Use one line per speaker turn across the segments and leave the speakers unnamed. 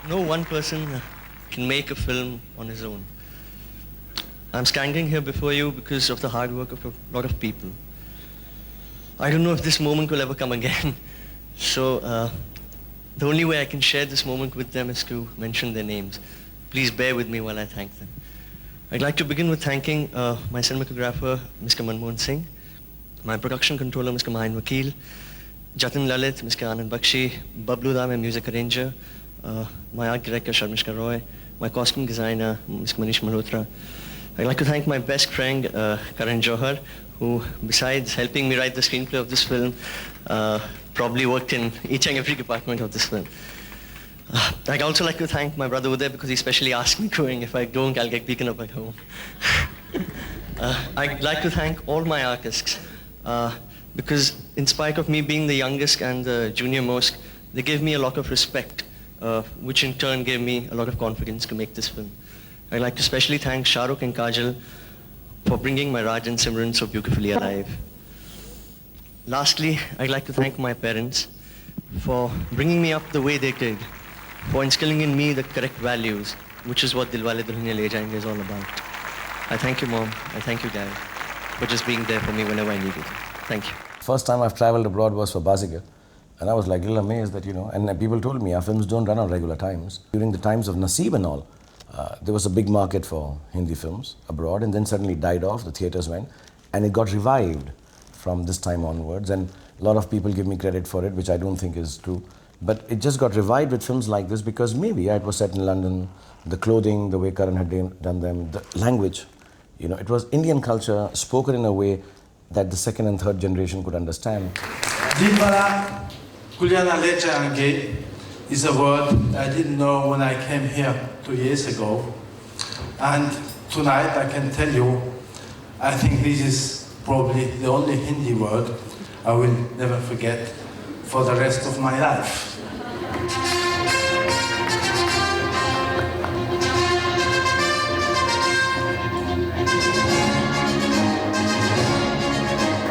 No one person can make a film on his own. I'm standing here before you because of the hard work of a lot of people. I don't know if this moment will ever come again. So the only way I can share this moment with them is to mention their names. Please bear with me while I thank them. I'd like to begin with thanking my cinematographer, Mr. Manmohan Singh, my production controller, Mr. Mahin Vakil, Jatin Lalit, Mr. Anand Bakshi, Bablu Da, my music arranger, my art director, Sharmishka Roy, my costume designer, Mr. Manish Malhotra. I'd like to thank my best friend, Karan Johar, who, besides helping me write the screenplay of this film, probably worked in each and every department of this film. I'd also like to thank my brother Uday because he specially asked me going. If I don't, I'll get beaten up at home. I'd like to thank all my artists because in spite of me being the youngest and the junior most, they gave me a lot of respect, which in turn gave me a lot of confidence to make this film. I'd like to especially thank Shah Rukh and Kajol for bringing my Raj and Simran so beautifully alive. Lastly, I'd like to thank my parents for bringing me up the way they did, for instilling in me the correct values, which is what Dilwale Dulhania Le Jayenge is all about. I thank you, Mom. I thank you, Dad, for just being there for me whenever I needed. Thank you.
First time I've traveled abroad was for Bazigar. And I was like a little amazed that, and people told me our films don't run on regular times. During the times of Naseeb and all, there was a big market for Hindi films abroad, and then suddenly died off, the theatres went, and it got revived from this time onwards. And a lot of people give me credit for it, which I don't think is true. But it just got revived with films like this because maybe it was set in London, the clothing, the way Karan had done them, the language. It was Indian culture spoken in a way that the second and third generation could understand.
Dilwale Dulhania Le Jayenge is a word I didn't know when I came here 2 years ago. And tonight I can tell you, I think this is probably the only Hindi word I will never forget for the rest of my life.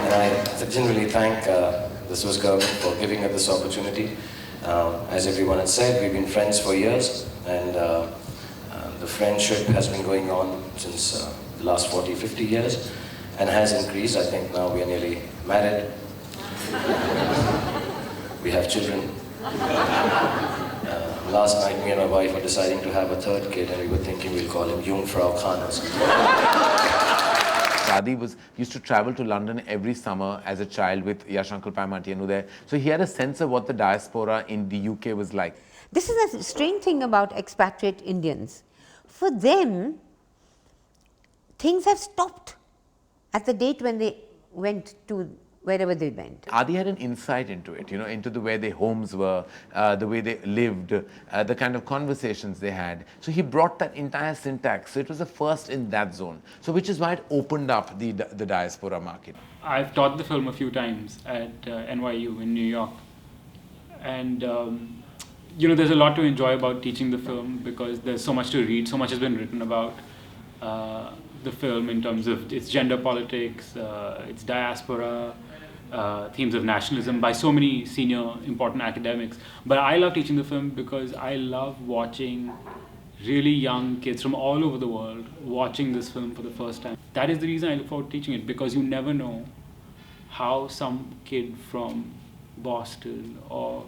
And I genuinely thank the Swiss government for giving us this opportunity. As everyone has said, we've been friends for years, and the friendship has been going on since the last 40, 50 years and has increased. I think now we are nearly married. We have children. Last night, me and my wife were deciding to have a third kid, and we were thinking we'll call him Jungfrau Khan or something.
Adi used to travel to London every summer as a child with Yash Uncle Pam Auntie Anu there. So he had a sense of what the diaspora in the UK was like.
This is a strange thing about expatriate Indians. For them, things have stopped at the date when they went to wherever they went.
Adi had an insight into it, into the way their homes were, the way they lived, the kind of conversations they had. So he brought that entire syntax. So it was the first in that zone. So which is why it opened up the diaspora market.
I've taught the film a few times at NYU in New York. And, there's a lot to enjoy about teaching the film because there's so much to read, so much has been written about the film in terms of its gender politics, its diaspora, themes of nationalism by so many senior important academics. But I love teaching the film because I love watching really young kids from all over the world watching this film for the first time. That is the reason I look forward to teaching it, because you never know how some kid from Boston or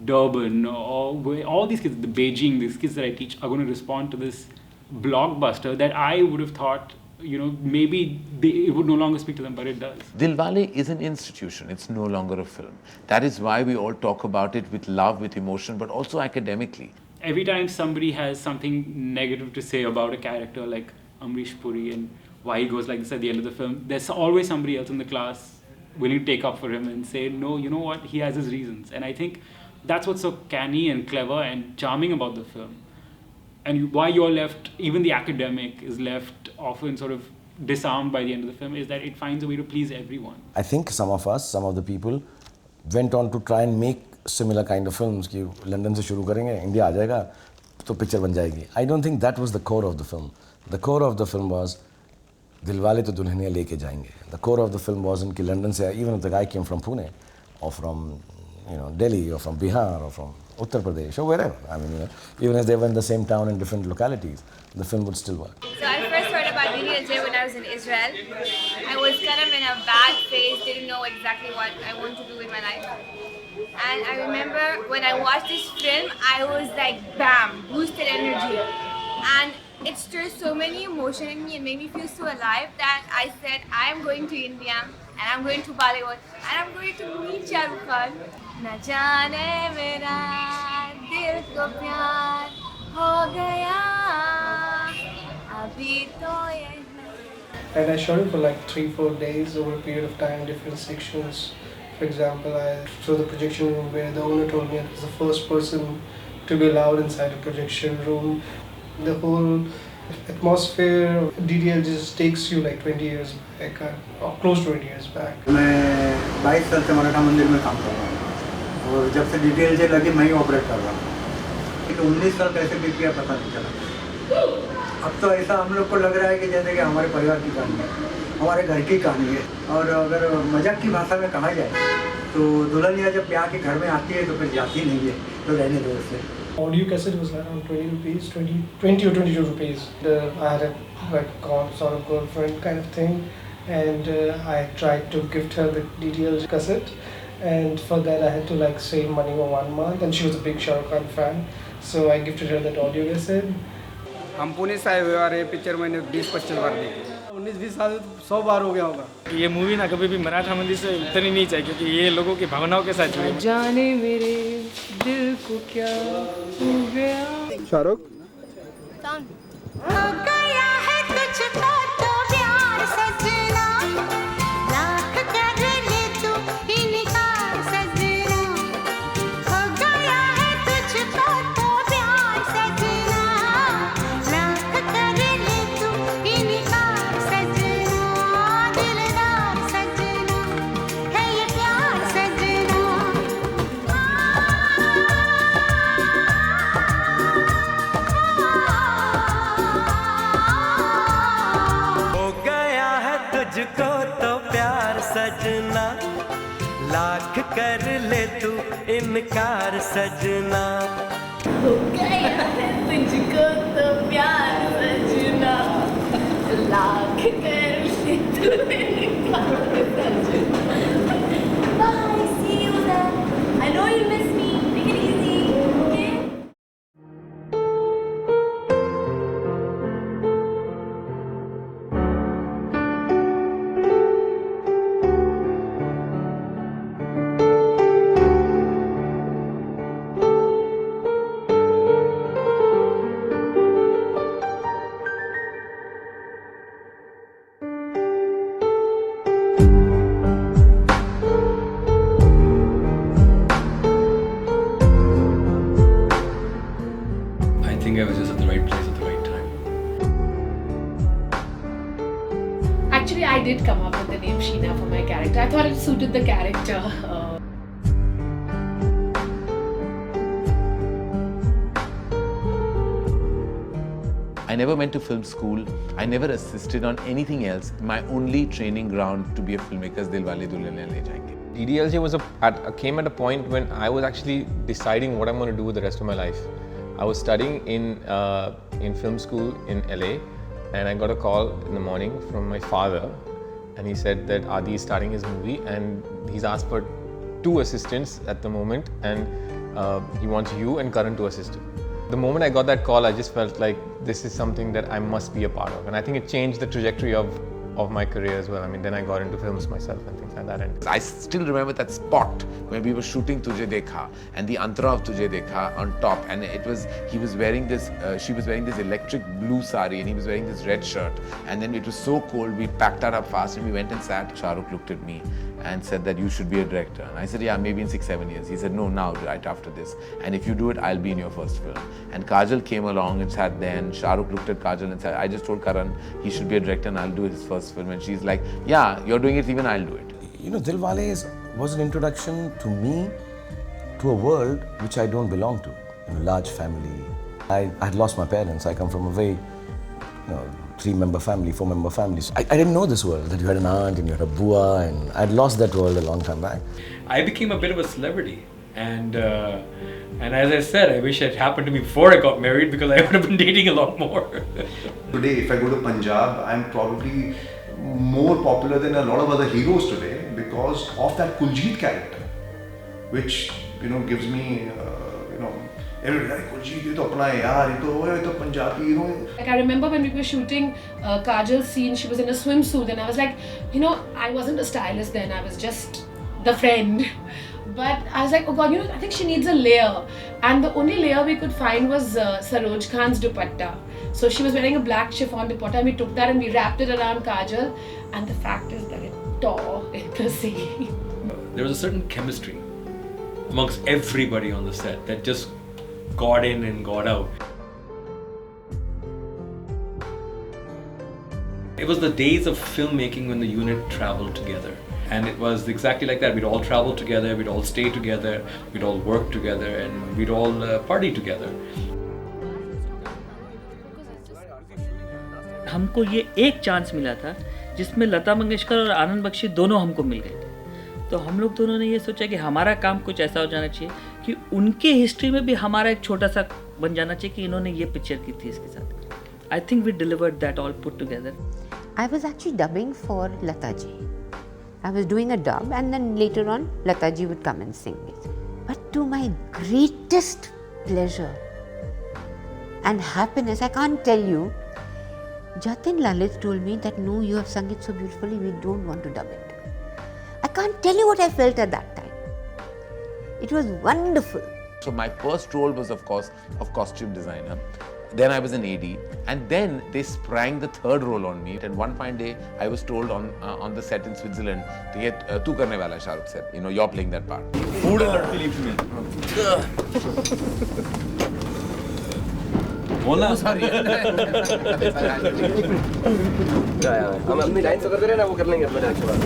Durban or all these kids, the Beijing, these kids that I teach are going to respond to this blockbuster that I would have thought, maybe it would no longer speak to them, but it does.
Dilwale is an institution. It's no longer a film. That is why we all talk about it with love, with emotion, but also academically.
Every time somebody has something negative to say about a character like Amrish Puri and why he goes like this at the end of the film, there's always somebody else in the class willing to take up for him and say, no, you know what, he has his reasons. And I think that's what's so canny and clever and charming about the film. And why you're left, even the academic is left often sort of disarmed by the end of the film, is that it finds a way to please everyone.
I think some of the people went on to try and make similar kind of films कि London से शुरू करेंगे, India आ जाएगा, तो picture बन जाएगी. I don't think that was the core of the film. The core of the film was Dilwale to Dulhania लेके जाएंगे. The core of the film wasn't कि London से, even if the guy came from Pune or from Delhi or from Bihar or from Uttar Pradesh or wherever. I mean, even if they were in the same town in different localities, the film would still work.
So I first heard about DDLJ when I was in Israel. I was kind of in a bad phase, didn't know exactly what I want to do with my life. And I remember when I watched this film, I was like, bam, boosted energy. And it stirred so many emotions in me and made me feel so alive that I said, I'm going to India and I'm going to Bollywood and I'm going to meet Shah Rukh Khan. Na jaane mera dil ko pyar ho gaya, abhi to ye.
And I shot it for like 3-4 days over a period of time, different sections. For example, I saw the projection room where the owner told me I was the first person to be allowed inside a projection room. The whole atmosphere, DDL just takes you like 20 years back, or close to 20 years back.
मैं 22 साल से मराठा मंदिर में काम कर रहा हूँ और जब से DDLJ लगी मैं ही ऑपरेट कर रहा हूँ। 19 साल कैसे बीत गया पता नहीं चला। अब तो ऐसा हम लोग को लग रहा है कि जैसे कि हमारे परिवार की कहानी है, हमारे घर की कहानी है। और अगर मजाक की भाषा में कहा जाए तो दुल्हनिया जब ब्याह के घर में आती है तो फिर जाती नहीं है, तो रहने दो उससे।
Audio cassette was around 20 rupees, 20 or 22 rupees. I had a sort of girlfriend kind of thing, and I tried to gift her the DDLJ cassette, and for that I had to like save money for 1 month, and she was a big Shah Rukh Khan fan, so I gifted her that audio cassette.
हम पुणे से आए हुए और ये picture मैंने 20-25 बार देखी। 19-20 साल 100 बार हो गया होगा।
ये मूवी ना कभी भी मराठा मंदिर से उतरनी नहीं चाहिए क्योंकि ये लोगों की भावनाओं के साथ जुड़ी।
जाने मेरे दिल को क्या हो गया। शाहरुख
हो गया है तुझको तो प्यार सजना, लाख कर ले तू इनकार सजना। हो गया है तुझको तो प्यार सजना, लाख कर ले तू इनकार सजना। दिलदार सजना है ये प्यार सजना।
हो गया है तुझको तो प्यार सजना, लाख कर ले तू इनकार सजना।
हो गया है तुझको तो प्यार सजना, लाख कर ले तू इनकार सजना। Bye, see you then. I know you miss me. Take it easy, okay?
I think I was just at the right place at the right time.
Actually, I did come up with the name Sheena for my character. I thought it suited the character.
I never went to film school. I never assisted on anything else. My only training ground to be a filmmaker is Dilwale Dulhania Le Jayenge.
DDLJ was came at a point when I was actually deciding what I'm going to do with the rest of my life. I was studying in film school in LA, and I got a call in the morning from my father, and he said that Adi is starting his movie and he's asked for 2 assistants at the moment, and he wants you and Karan to assist him. The moment I got that call, I just felt like this is something that I must be a part of, and I think it changed the trajectory of my career as well. I mean, then I got into films myself and things like that. And
I still remember that spot where we were shooting Tujhe Dekha and the antara of Tujhe Dekha on top, and it was he was wearing this she was wearing this electric blue sari and he was wearing this red shirt, and then it was so cold we packed her up fast and we went and sat. Shah Rukh looked at me and said that you should be a director, and I said yeah, maybe in 6-7 years. He said no, now, right after this, and if you do it, I'll be in your first film. And Kajol came along and sat there, and Shah Rukh looked at Kajol and said, I just told Karan he should be a director and I'll do his first film, and she's like, yeah, you're doing it, even I'll do it.
You know, Dilwale was an introduction to me to a world which I don't belong to. A large family. I had lost my parents. I come from a very 3-member family, 4-member family. So I didn't know this world, that you had an aunt and you had a bua, and I'd lost that world a long time back.
I became a bit of a celebrity
And as I said, I wish it happened to me before I got married, because I would have been dating a lot more.
Today, if I go to Punjab, I'm probably more popular than a lot of other heroes today because of that Kuljit character, which gives me everybody like Kuljit, ye to apna hai yaar, ye to Punjabi,
Like I remember when we were shooting Kajal's scene, she was in a swimsuit, and I was like, I wasn't a stylist then, I was just the friend. But I was like, oh God, I think she needs a layer. And the only layer we could find was Saroj Khan's dupatta. So she was wearing a black chiffon dupatta, and we took that and we wrapped it around Kajal. And the fact is that it tore in the scene.
There was a certain chemistry amongst everybody on the set that just got in and got out. It was the days of filmmaking when the unit traveled together. And it was exactly like that. We'd all travel together, we'd all stay together, we'd all work together, and we'd all party together.
हमको ये एक chance मिला था जिसमें लता मंगेशकर और आनंद बख्शी दोनों हमको मिल गए थे। तो हम लोग दोनों ने ये सोचा कि हमारा काम कुछ ऐसा हो जाना चाहिए कि उनके हिस्ट्री में भी हमारा एक छोटा सा बन जाना चाहिए कि इन्होंने ये पिक्चर की थी इसके साथ। I think we delivered that all put together.
I was actually dubbing for Lata ji. I was doing a dub, and then later on Lata ji would come and sing it. But to my greatest pleasure and happiness, I can't tell you, Jatin Lalit told me that no, you have sung it so beautifully, we don't want to dub it. I can't tell you what I felt at that time. It was wonderful.
So my first role was, of course, of costume designer. Then I was an AD, and then they sprang the third role on me. And one fine day, I was told on the set in Switzerland, "Tu karne wala hai," Shah Rukh said. You're playing that part.
Food and ladki leaves me. बोलना
sorry हम अपनी line तो करते रहे ना, वो कर लेंगे अपने डांस के बाद।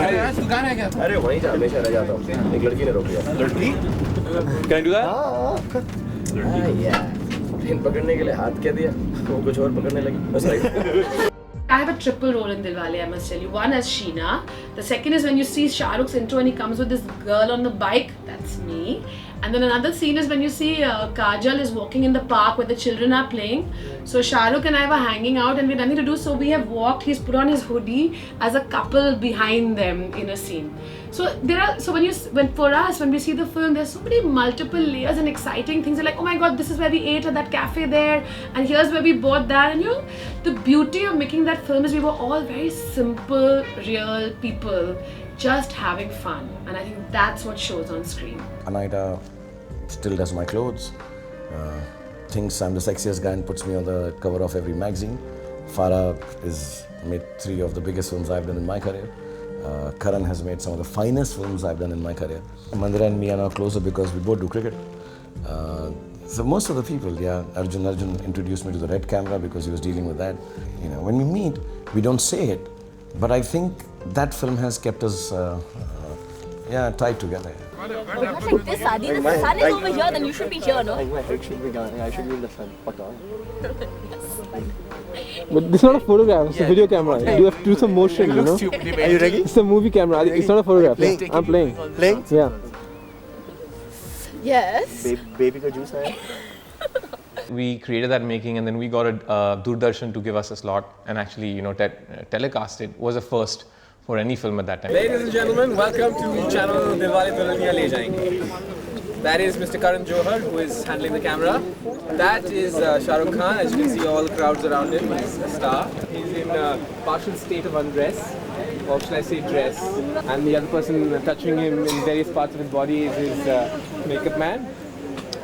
अरे दुकान है क्या?
अरे वहीं जा, हमेशा रह जाता हूँ। एक लड़की ने रोक लिया।
लड़की? Can I do that?
Train पकड़ने के लिए हाथ क्या दिया, वो कुछ और पकड़ने लगी।
I have a triple role in Dilwale, I must tell you. One as Sheena. The second is when you see Shah Rukh's intro and he comes with this girl on the bike. That's me. And then another scene is when you see Kajol is walking in the park where the children are playing. So Shah Rukh and I were hanging out and we had nothing to do. So we have walked. He's put on his hoodie as a couple behind them in a scene. So for us, when we see the film, there's so many multiple layers and exciting things. We're like, oh my God, this is where we ate at that cafe there, and here's where we bought that. And the beauty of making that film is we were all very simple, real people, just having fun. And I think that's what shows on screen.
Anaita still does my clothes, thinks I'm the sexiest guy and puts me on the cover of every magazine. Farah has made 3 of the biggest films I've done in my career. Karan has made some of the finest films I've done in my career. Mandira and me are now closer because we both do cricket. So most of the people, Arjun introduced me to the red camera because he was dealing with that. When we meet, we don't say it, but I think that film has kept us tied together.
Like this, Adi, the sun is over here, then you should be here, no?
My head should be going, I should be in the sun.
But this is not a photograph, it's a video camera. You have to do some motion, Are
you ready?
It's a movie camera, it's not a photograph.
Playing.
I'm playing.
Playing?
Yeah.
Yes.
Baby ka juice hai?
We created that making and then we got a Doordarshan to give us a slot and actually, telecast it. Was a first for any film at that time.
Ladies and gentlemen, welcome to channel Dilwale Dulhania Le Jayenge. That is Mr. Karan Johar, who is handling the camera. That is Shah Rukh Khan. As you can see, all the crowds around him. He's a star. He's in a partial state of undress, or should I say dress. And the other person touching him in various parts of his body is his makeup man.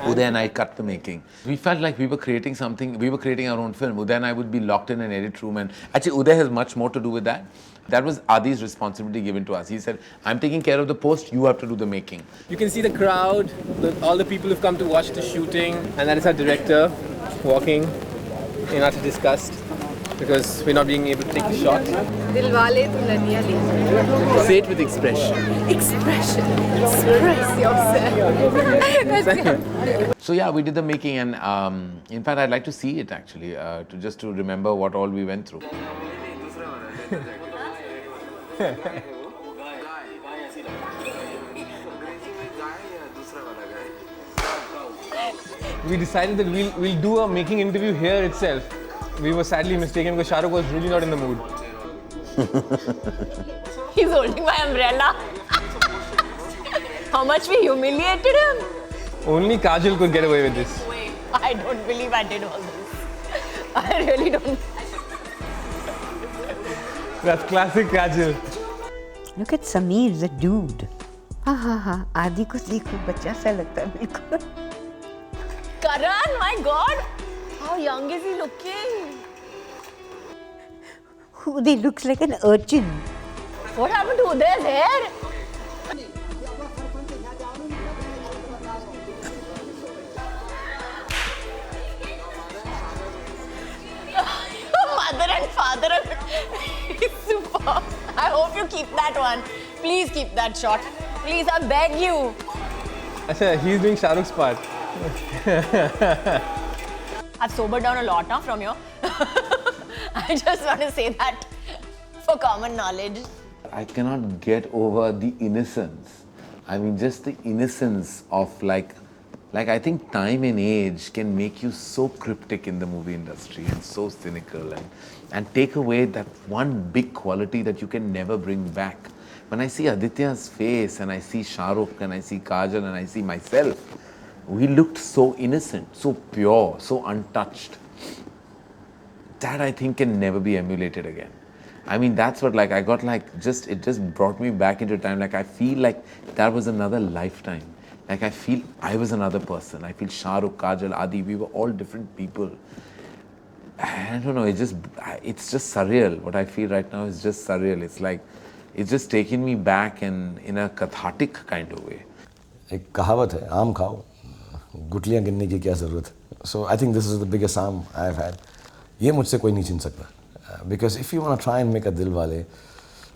Uday and I cut the making. We felt like we were creating something, we were creating our own film. Uday and I would be locked in an edit room, and actually Uday has much more to do with that. That was Adi's responsibility given to us. He said, I'm taking care of the post, you have to do the making.
You can see the crowd, all the people who've come to watch the shooting, and that is our director walking in utter disgust because we're not being able to take the shot.
Dilwale Dulhania Le Jayenge.
Say it with expression.
Expression. Express yourself.
So yeah, we did the making, and in fact I'd like to see it actually, to remember what all we went through.
we decided that we'll do a making interview here itself. We were sadly mistaken because Shah Rukh was really not in the mood.
He's holding my umbrella. How much we humiliated him.
Only Kajol could get away with this.
I don't believe I did all this. I really don't.
That's classic Kajol.
Look at Sameer, the dude. Ha. Adi ko dekho, bachcha sa lagta hai bilkul.
Karan, my God. How young is he looking?
He looks like an urchin.
What happened to Uday's hair? Mother and father are super. I hope you keep that one. Please keep that shot. Please, I beg you.
Achha, he's doing Shah Rukh's part.
I've sobered down a lot now from you. I just want to say that for common knowledge.
I cannot get over the innocence. I mean, just the innocence of like I think time and age can make you so cryptic in the movie industry and so cynical and take away that one big quality that you can never bring back. When I see Aditya's face and I see Shah Rukh and I see Kajol and I see myself, we looked so innocent, so pure, so untouched. That I think can never be emulated again. I mean, that's what like I got like it just brought me back into time. Like I feel like that was another lifetime. Like I feel I was another person. I feel Shah Rukh, Kajol, Adi, we were all different people. I don't know, it's just surreal. What I feel right now is just surreal. It's like, it's just taken me back in a cathartic kind of way.
एक कहावत है, आम खाओ, गुटलियाँ गिनने की क्या ज़रूरत है. So I think this is the biggest आम I've had. ये मुझसे कोई नहीं छीन सकता. Because if you want to try and make a Dilwale,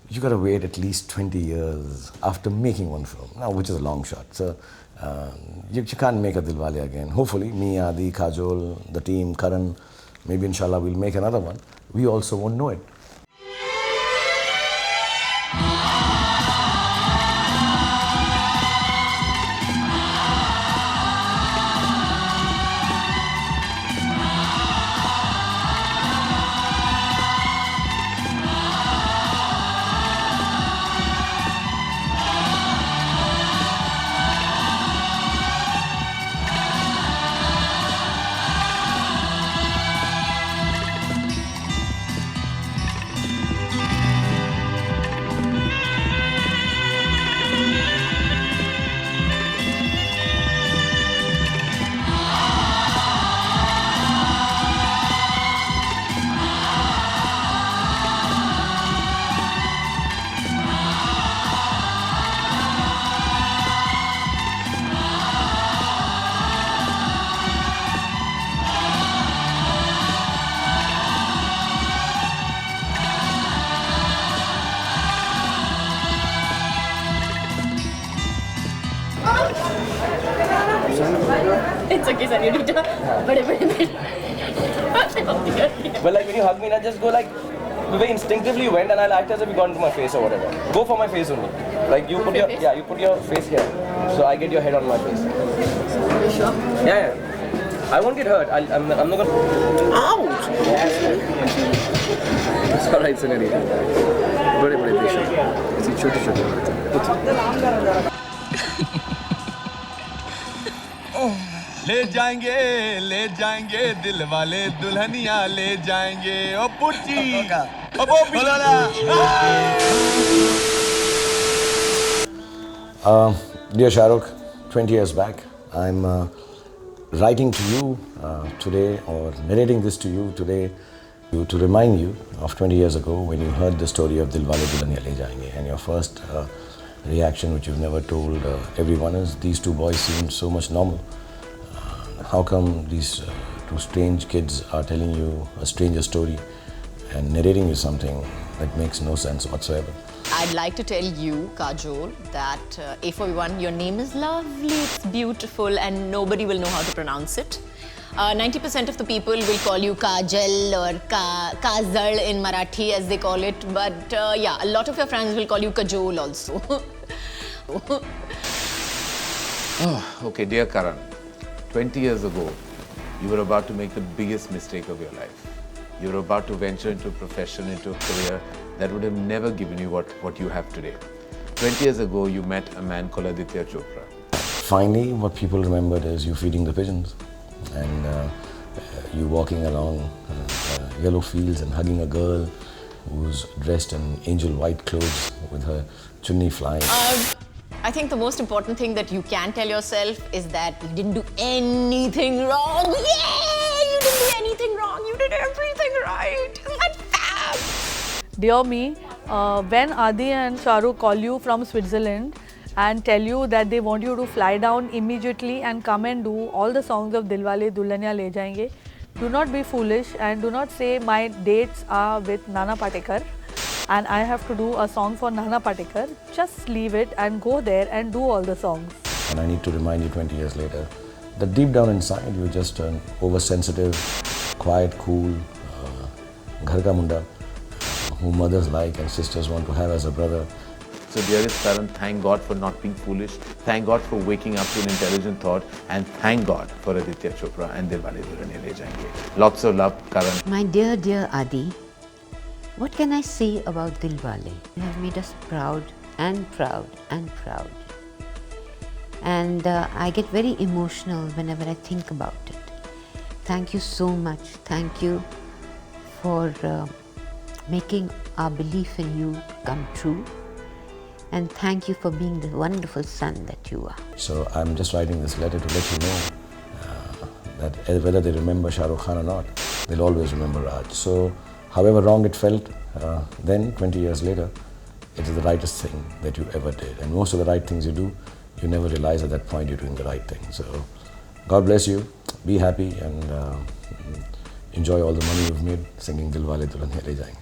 you got to wait at least 20 years after making one film, now which is a long shot. So you can't make a Dilwale again. Hopefully, me, Adi, Kajol, the team, Karan, maybe inshallah we'll make another one. We also won't know it.
It's okay, Senorita.
But like when you hug me, I just go like the way instinctively went, and I'll act as if you got into my face or whatever. Go for my face only. Like you put you put your face here, so I get your head on my face.
You sure?
Yeah. I won't get hurt. I'm not gonna. Ouch! It's alright, Senorita. Bade patient. It's छोटे छोटे.
ले जाएंगे दिल वाले दुल्हनिया ले जाएंगे ओ पुच्ची ओ
Dear Shah Rukh, 20 years back, I'm writing to you today or narrating this to you today to remind you of 20 years ago when you heard the story of Dilwale Dulhania Le Jayenge, and your first reaction, which you've never told everyone, is these two boys seemed so much normal. How come these two strange kids are telling you a stranger story and narrating you something that makes no sense whatsoever?
I'd like to tell you, Kajol, that A41, your name is lovely, it's beautiful, and nobody will know how to pronounce it. 90% of the people will call you Kajal or Kazal in Marathi, as they call it. But yeah, a lot of your friends will call you Kajol also.
Oh, okay, dear Karan. 20 years ago, you were about to make the biggest mistake of your life. You were about to venture into a profession, into a career that would have never given you what you have today. 20 years ago, you met a man called Aditya Chopra.
Finally, what people remembered is you feeding the pigeons and you walking along yellow fields and hugging a girl who's dressed in angel white clothes with her chunni flying.
I think the most important thing that you can tell yourself is that you didn't do anything wrong. Yay! You didn't do anything wrong. You did everything right. Isn't that fab?
Dear me, when Adi and Shah Rukh call you from Switzerland and tell you that they want you to fly down immediately and come and do all the songs of Dilwale Dulhania Le Jayenge, do not be foolish and do not say my dates are with Nana Patekar and I have to do a song for Nana Patekar. Just leave it and go there and do all the songs.
And I need to remind you 20 years later that deep down inside you're just an oversensitive, quiet, cool, ghar ka munda who mothers like and sisters want to have as a brother.
So dearest Karan, thank God for not being foolish. Thank God for waking up to an intelligent thought. And thank God for Aditya Chopra and Dilwale Dulhania Le Jayenge. Lots of love, Karan.
My dear, dear Adi, what can I say about Dilwale? You have made us proud and proud and proud. And I get very emotional whenever I think about it. Thank you so much. Thank you for making our belief in you come true. And thank you for being the wonderful son that you are.
So I'm just writing this letter to let you know that whether they remember Shah Rukh Khan or not, they'll always remember Raj. So however wrong it felt then, 20 years later, it is the rightest thing that you ever did. And most of the right things you do, you never realize at that point you're doing the right thing. So God bless you, be happy and enjoy all the money you've made singing Dilwale Dulhania Le Jayenge.